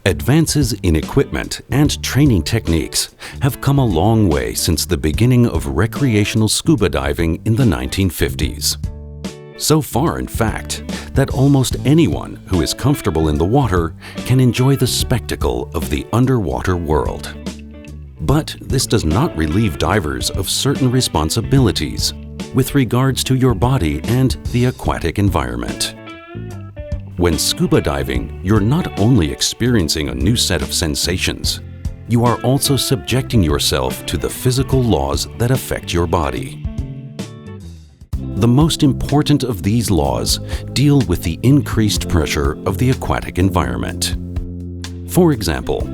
Advances in equipment and training techniques have come a long way since the beginning of recreational scuba diving in the 1950s. So far, in fact, that almost anyone who is comfortable in the water can enjoy the spectacle of the underwater world. But this does not relieve divers of certain responsibilities with regards to your body and the aquatic environment. When scuba diving, you're not only experiencing a new set of sensations, you are also subjecting yourself to the physical laws that affect your body. The most important of these laws deal with the increased pressure of the aquatic environment. For example,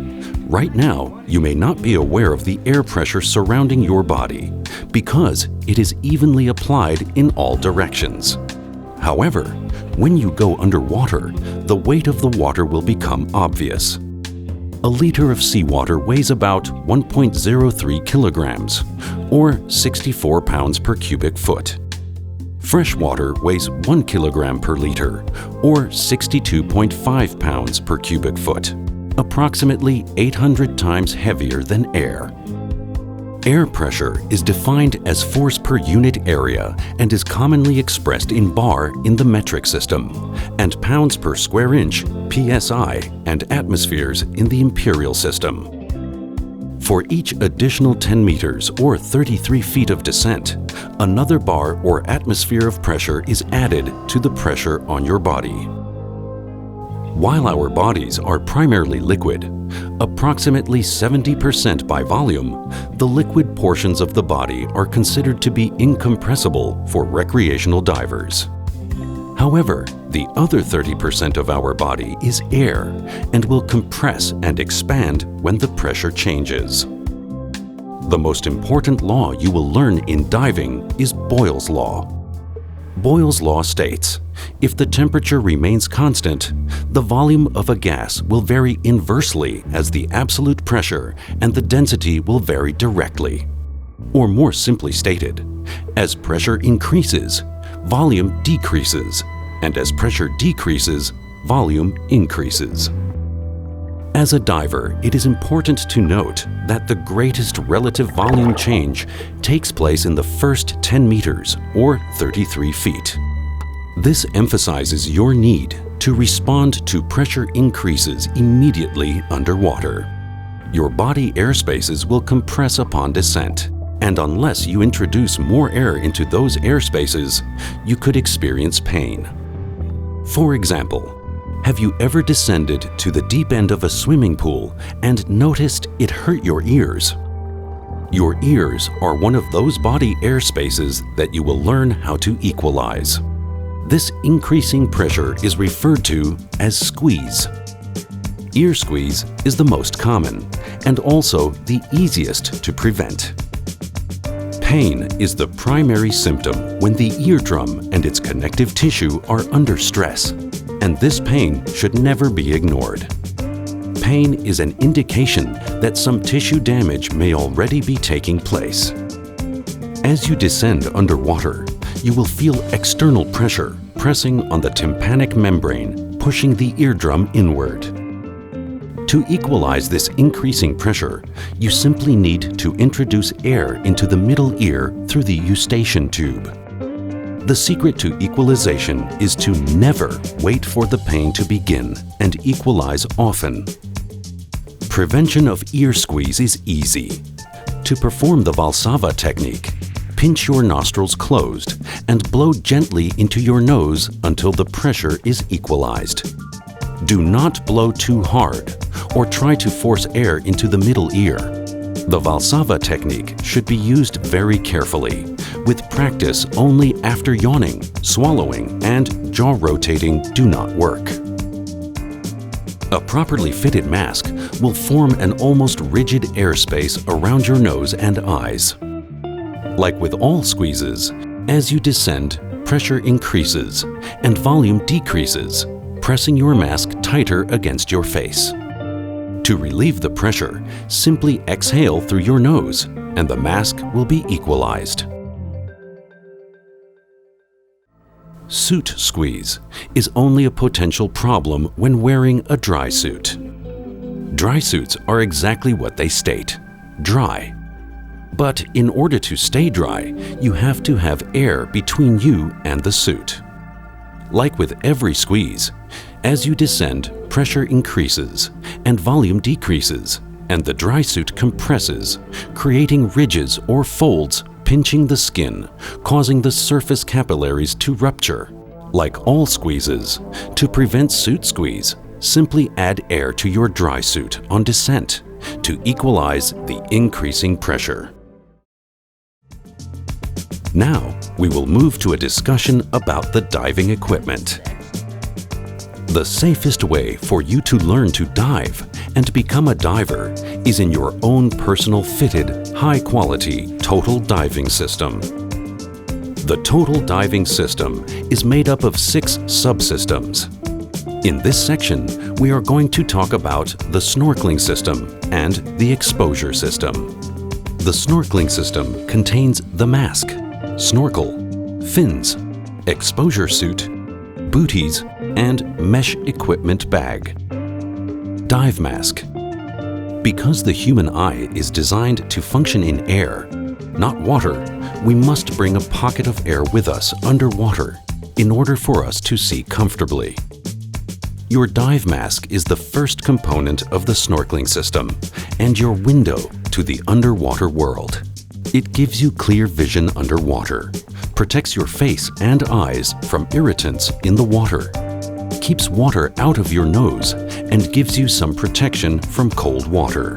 right now you may not be aware of the air pressure surrounding your body because it is evenly applied in all directions. However, when you go underwater, the weight of the water will become obvious. A liter of seawater weighs about 1.03 kilograms, or 64 pounds per cubic foot. Fresh water weighs 1 kilogram per liter, or 62.5 pounds per cubic foot, approximately 800 times heavier than air. Air pressure is defined as force per unit area and is commonly expressed in bar in the metric system, and pounds per square inch, PSI, and atmospheres in the imperial system. For each additional 10 meters or 33 feet of descent, another bar or atmosphere of pressure is added to the pressure on your body. While our bodies are primarily liquid, approximately 70% by volume, the liquid portions of the body are considered to be incompressible for recreational divers. However, the other 30% of our body is air and will compress and expand when the pressure changes. The most important law you will learn in diving is Boyle's Law. Boyle's Law states, if the temperature remains constant, the volume of a gas will vary inversely as the absolute pressure and the density will vary directly. Or more simply stated, as pressure increases, volume decreases, and as pressure decreases, volume increases. As a diver, it is important to note that the greatest relative volume change takes place in the first 10 meters or 33 feet. This emphasizes your need to respond to pressure increases immediately underwater. Your body air spaces will compress upon descent, and unless you introduce more air into those air spaces, you could experience pain. For example, have you ever descended to the deep end of a swimming pool and noticed it hurt your ears? Your ears are one of those body air spaces that you will learn how to equalize. This increasing pressure is referred to as squeeze. Ear squeeze is the most common and also the easiest to prevent. Pain is the primary symptom when the eardrum and its connective tissue are under stress, and this pain should never be ignored. Pain is an indication that some tissue damage may already be taking place. As you descend underwater, you will feel external pressure pressing on the tympanic membrane, pushing the eardrum inward. To equalize this increasing pressure, you simply need to introduce air into the middle ear through the eustachian tube. The secret to equalization is to never wait for the pain to begin and equalize often. Prevention of ear squeeze is easy. To perform the Valsalva technique, pinch your nostrils closed and blow gently into your nose until the pressure is equalized. Do not blow too hard or try to force air into the middle ear. The Valsalva technique should be used very carefully, with practice only after yawning, swallowing, and jaw rotating do not work. A properly fitted mask will form an almost rigid airspace around your nose and eyes. Like with all squeezes, as you descend, pressure increases and volume decreases, pressing your mask tighter against your face. To relieve the pressure, simply exhale through your nose and the mask will be equalized. Suit squeeze is only a potential problem when wearing a dry suit. Dry suits are exactly what they state: dry. But in order to stay dry, you have to have air between you and the suit. Like with every squeeze, as you descend, pressure increases and volume decreases, and the dry suit compresses, creating ridges or folds pinching the skin, causing the surface capillaries to rupture. Like all squeezes, to prevent suit squeeze, simply add air to your dry suit on descent to equalize the increasing pressure. Now, we will move to a discussion about the diving equipment. The safest way for you to learn to dive and become a diver is in your own personal fitted, high-quality total diving system. The total diving system is made up of 6 subsystems. In this section, we are going to talk about the snorkeling system and the exposure system. The snorkeling system contains the mask, snorkel, fins, exposure suit, booties, and mesh equipment bag. Dive mask. Because the human eye is designed to function in air, not water, we must bring a pocket of air with us underwater in order for us to see comfortably. Your dive mask is the first component of the snorkeling system and your window to the underwater world. It gives you clear vision underwater, protects your face and eyes from irritants in the water, keeps water out of your nose, and gives you some protection from cold water.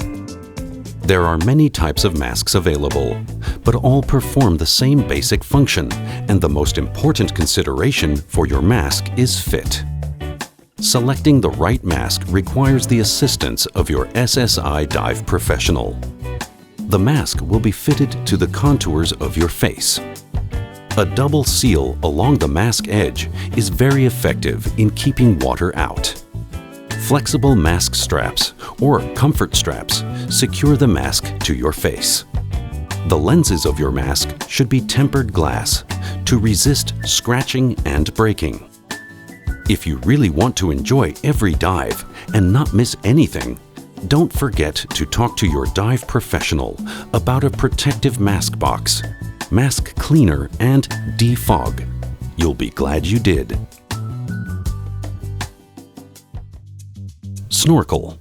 There are many types of masks available, but all perform the same basic function, and the most important consideration for your mask is fit. Selecting the right mask requires the assistance of your SSI dive professional. The mask will be fitted to the contours of your face. A double seal along the mask edge is very effective in keeping water out. Flexible mask straps or comfort straps secure the mask to your face. The lenses of your mask should be tempered glass to resist scratching and breaking. If you really want to enjoy every dive and not miss anything, don't forget to talk to your dive professional about a protective mask box, mask cleaner, and defog. You'll be glad you did. Snorkel.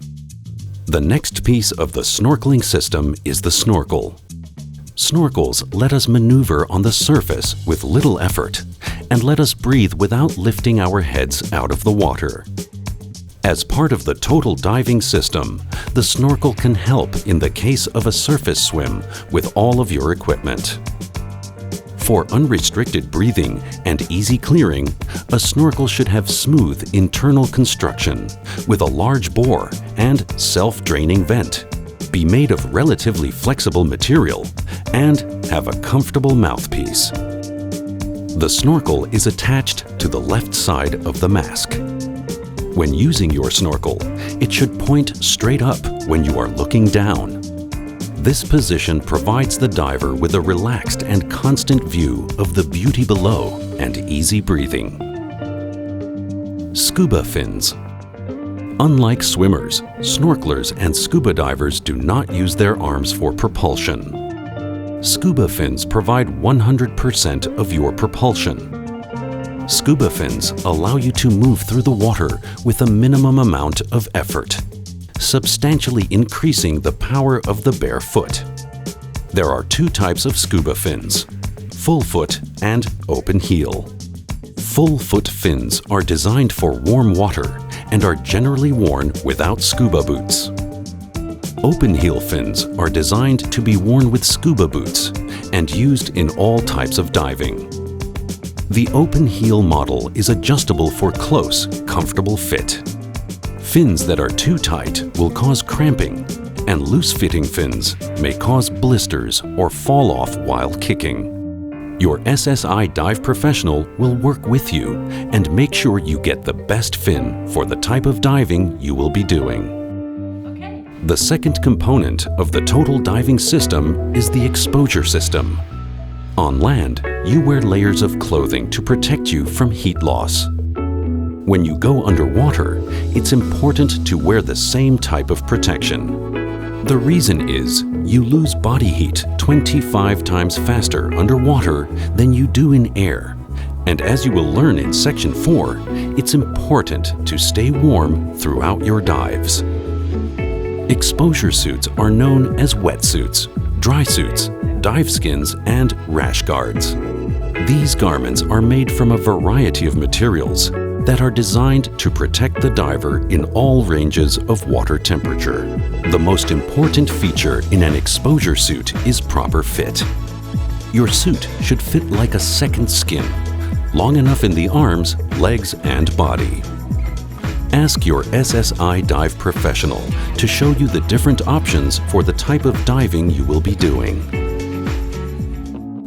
The next piece of the snorkeling system is the snorkel. Snorkels let us maneuver on the surface with little effort and let us breathe without lifting our heads out of the water. As part of the total diving system, the snorkel can help in the case of a surface swim with all of your equipment. For unrestricted breathing and easy clearing, a snorkel should have smooth internal construction with a large bore and self-draining vent, be made of relatively flexible material, and have a comfortable mouthpiece. The snorkel is attached to the left side of the mask. When using your snorkel, it should point straight up when you are looking down. This position provides the diver with a relaxed and constant view of the beauty below and easy breathing. Scuba fins. Unlike swimmers, snorkelers and scuba divers do not use their arms for propulsion. Scuba fins provide 100% of your propulsion. Scuba fins allow you to move through the water with a minimum amount of effort, substantially increasing the power of the bare foot. There are 2 types of scuba fins: full foot and open heel. Full foot fins are designed for warm water and are generally worn without scuba boots. Open heel fins are designed to be worn with scuba boots and used in all types of diving. The open heel model is adjustable for close, comfortable fit. Fins that are too tight will cause cramping, and loose-fitting fins may cause blisters or fall off while kicking. Your SSI dive professional will work with you and make sure you get the best fin for the type of diving you will be doing. The second component of the total diving system is the exposure system. On land, you wear layers of clothing to protect you from heat loss. When you go underwater, it's important to wear the same type of protection. The reason is you lose body heat 25 times faster underwater than you do in air. And as you will learn in Section 4, it's important to stay warm throughout your dives. Exposure suits are known as wetsuits, dry suits, dive skins, and rash guards. These garments are made from a variety of materials that are designed to protect the diver in all ranges of water temperature. The most important feature in an exposure suit is proper fit. Your suit should fit like a second skin, long enough in the arms, legs, and body. Ask your SSI dive professional to show you the different options for the type of diving you will be doing.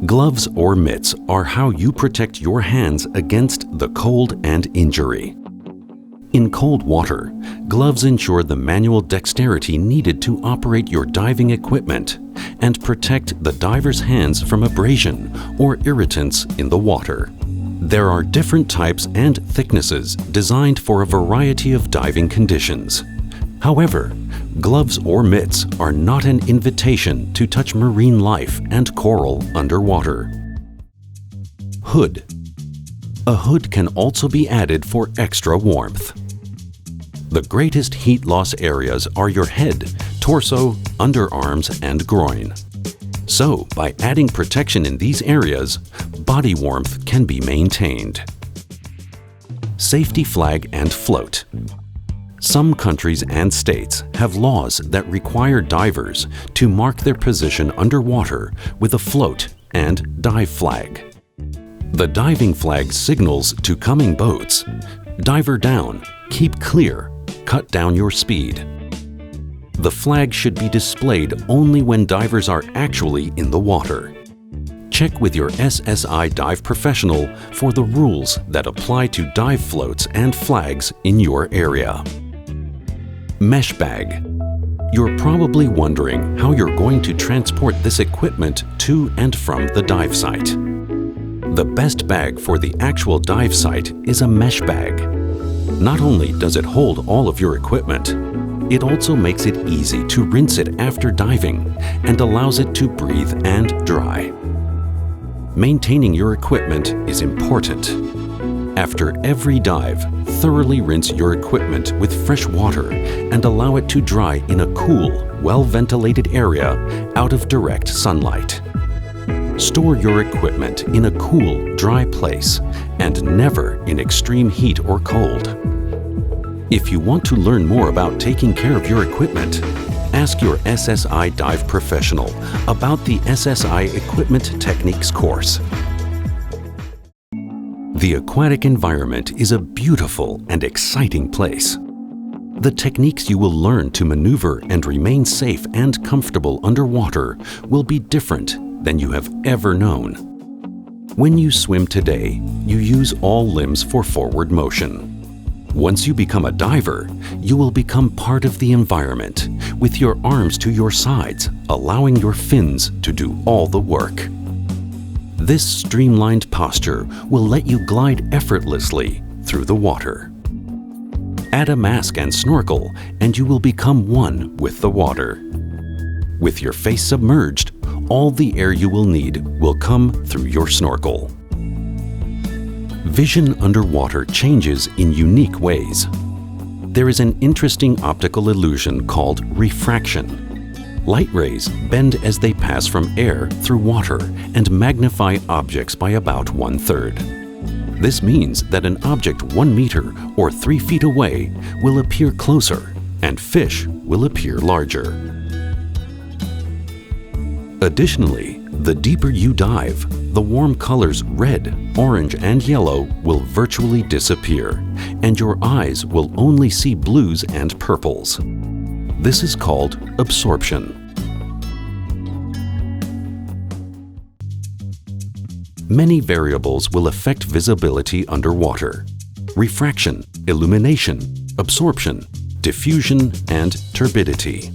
Gloves or mitts are how you protect your hands against the cold and injury. In cold water, gloves ensure the manual dexterity needed to operate your diving equipment and protect the diver's hands from abrasion or irritants in the water. There are different types and thicknesses designed for a variety of diving conditions. However, gloves or mitts are not an invitation to touch marine life and coral underwater. Hood. A hood can also be added for extra warmth. The greatest heat loss areas are your head, torso, underarms, and groin. So, by adding protection in these areas, body warmth can be maintained. Safety flag and float. Some countries and states have laws that require divers to mark their position underwater with a float and dive flag. The diving flag signals to coming boats, "Diver down, keep clear, cut down your speed." The flag should be displayed only when divers are actually in the water. Check with your SSI dive professional for the rules that apply to dive floats and flags in your area. Mesh bag. You're probably wondering how you're going to transport this equipment to and from the dive site. The best bag for the actual dive site is a mesh bag. Not only does it hold all of your equipment, it also makes it easy to rinse it after diving and allows it to breathe and dry. Maintaining your equipment is important. After every dive, thoroughly rinse your equipment with fresh water and allow it to dry in a cool, well-ventilated area out of direct sunlight. Store your equipment in a cool, dry place and never in extreme heat or cold. If you want to learn more about taking care of your equipment, ask your SSI dive professional about the SSI Equipment Techniques course. The aquatic environment is a beautiful and exciting place. The techniques you will learn to maneuver and remain safe and comfortable underwater will be different than you have ever known. When you swim today, you use all limbs for forward motion. Once you become a diver, you will become part of the environment, with your arms to your sides, allowing your fins to do all the work. This streamlined posture will let you glide effortlessly through the water. Add a mask and snorkel, and you will become one with the water. With your face submerged, all the air you will need will come through your snorkel. Vision underwater changes in unique ways. There is an interesting optical illusion called refraction. Light rays bend as they pass from air through water and magnify objects by about 1/3. This means that an object 1 meter or 3 feet away will appear closer and fish will appear larger. Additionally, the deeper you dive, the warm colors red, orange, and yellow will virtually disappear, and your eyes will only see blues and purples. This is called absorption. Many variables will affect visibility underwater: refraction, illumination, absorption, diffusion, and turbidity.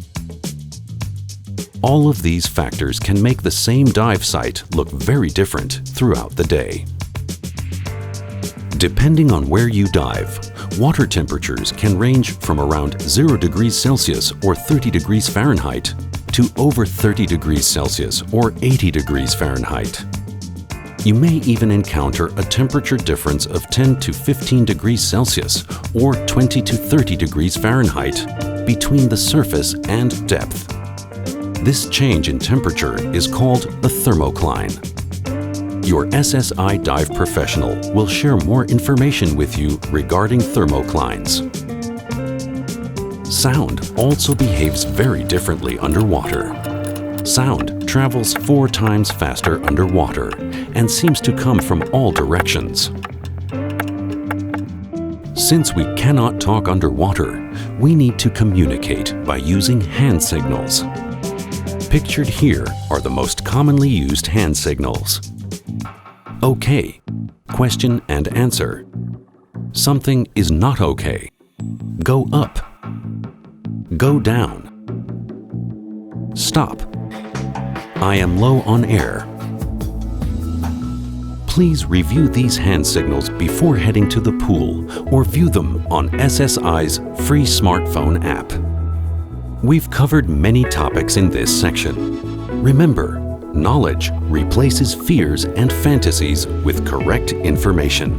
All of these factors can make the same dive site look very different throughout the day. Depending on where you dive, water temperatures can range from around 0 degrees Celsius or 30 degrees Fahrenheit to over 30 degrees Celsius or 80 degrees Fahrenheit. You may even encounter a temperature difference of 10 to 15 degrees Celsius or 20 to 30 degrees Fahrenheit between the surface and depth. This change in temperature is called a thermocline. Your SSI dive professional will share more information with you regarding thermoclines. Sound also behaves very differently underwater. Sound travels 4 times faster underwater and seems to come from all directions. Since we cannot talk underwater, we need to communicate by using hand signals. Pictured here are the most commonly used hand signals. OK, question and answer. Something is not OK. Go up. Go down. Stop. I am low on air. Please review these hand signals before heading to the pool or view them on SSI's free smartphone app. We've covered many topics in this section. Remember, knowledge replaces fears and fantasies with correct information.